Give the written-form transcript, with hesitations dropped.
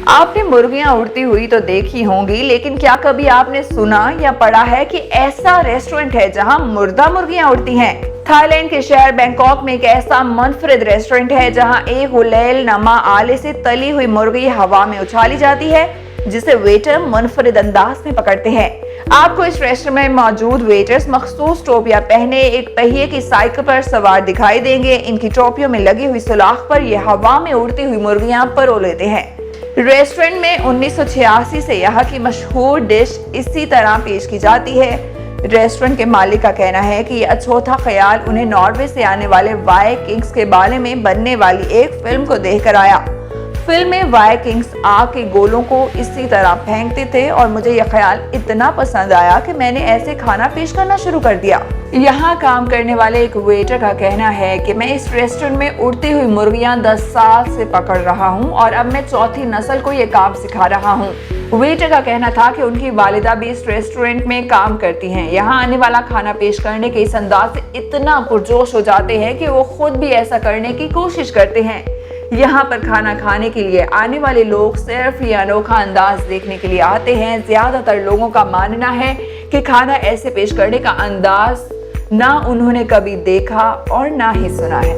आपने मुर्गियां उड़ती हुई तो देखी होंगी, लेकिन क्या कभी आपने सुना या पढ़ा है कि ऐसा रेस्टोरेंट है जहां मुर्दा मुर्गियां उड़ती हैं? थाईलैंड के शहर बैंकॉक में एक ऐसा मुनफरिद रेस्टोरेंट है जहां एक गुलेल नमा आले से तली हुई मुर्गी हवा में उछाली जाती है, जिसे वेटर मुनफरिद अंदाज में पकड़ते हैं। आपको इस रेस्टोरेंट में मौजूद वेटर्स मखसूस टोपियां पहने एक पहिए की साइकिल पर सवार दिखाई देंगे। इनकी टोपियों में लगी हुई सुलाख पर ये हवा में उड़ती हुई मुर्गियां परो लेते हैं। रेस्टोरेंट में 1986 से यहाँ की मशहूर डिश इसी तरह पेश की जाती है। रेस्टोरेंट के मालिक का कहना है कि यह अछूता ख्याल उन्हें नॉर्वे से आने वाले वाइकिंग्स के बारे में बनने वाली एक फिल्म को देखकर आया। फिल्म में वाइकिंग्स आग के गोलों को इसी तरह फेंकते थे और मुझे यह ख्याल इतना पसंद आया कि मैंने ऐसे खाना पेश करना शुरू कर दिया। यहाँ काम करने वाले एक वेटर का कहना है कि मैं इस रेस्टोरेंट में उड़ती हुई मुर्गियां 10 साल से पकड़ रहा हूँ और अब मैं चौथी नस्ल को ये काम सिखा रहा हूँ। वेटर का कहना था कि उनकी वालिदा भी इस रेस्टोरेंट में काम करती हैं। यहाँ आने वाला खाना पेश करने के इस अंदाज से इतना पुरजोश हो जाते हैं कि वो खुद भी ऐसा करने की कोशिश करते हैं। यहाँ पर खाना खाने के लिए आने वाले लोग सिर्फ ये अनोखा अंदाज देखने के लिए आते हैं। ज्यादातर लोगों का मानना है कि खाना ऐसे पेश करने का अंदाज ना उन्होंने कभी देखा और ना ही सुना है।